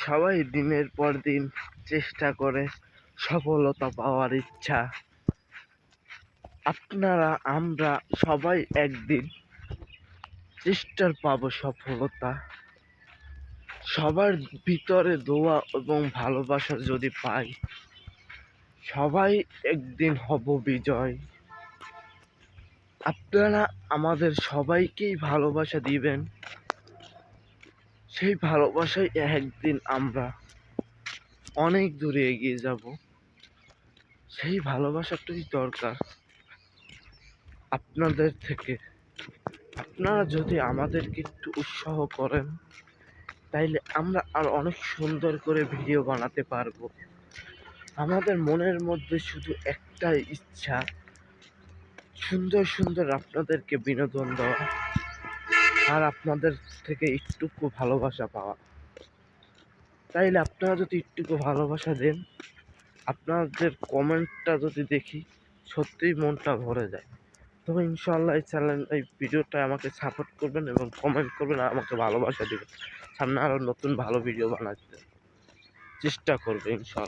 সবাই দিনের পর দিন চেষ্টা করে সফলতা পাওয়ার ইচ্ছা। আপনারা আমরা সবাই একদিন চেষ্টার পাবো সফলতা। সবার ভিতরে দোয়া এবং ভালোবাসা যদি পাই, সবাই একদিন হব বিজয়। আপনারা আমাদের সবাইকেই ভালোবাসা দিবেন, সেই ভালোবাসায় একদিন আমরা অনেক দূরে এগিয়ে যাব। সেই ভালোবাসাটাই দরকার আপনাদের থেকে। আপনারা যদি আমাদেরকে একটু উৎসাহ করেন, তাইলে আমরা আর অনেক সুন্দর করে ভিডিও বানাতে পারবো। আমাদের মনের মধ্যে শুধু একটাই ইচ্ছা, সুন্দর সুন্দর আপনাদেরকে বিনোদন দেওয়া আর আপনাদের থেকে একটুকু ভালোবাসা পাওয়া। তাইলে আপনারা যদি একটুকু ভালোবাসা দেন, আপনাদের কমেন্টটা যদি দেখি, সত্যিই মনটা ভরে যায়। তো ইনশাআল্লাহ এই ভিডিওটা আমাকে সাপোর্ট করবেন এবং কমেন্ট করবেন আর আমাকে ভালোবাসা দিবেন। সামনে আরও নতুন ভালো ভিডিও বানাতে চেষ্টা করবে ইনশাআল্লাহ।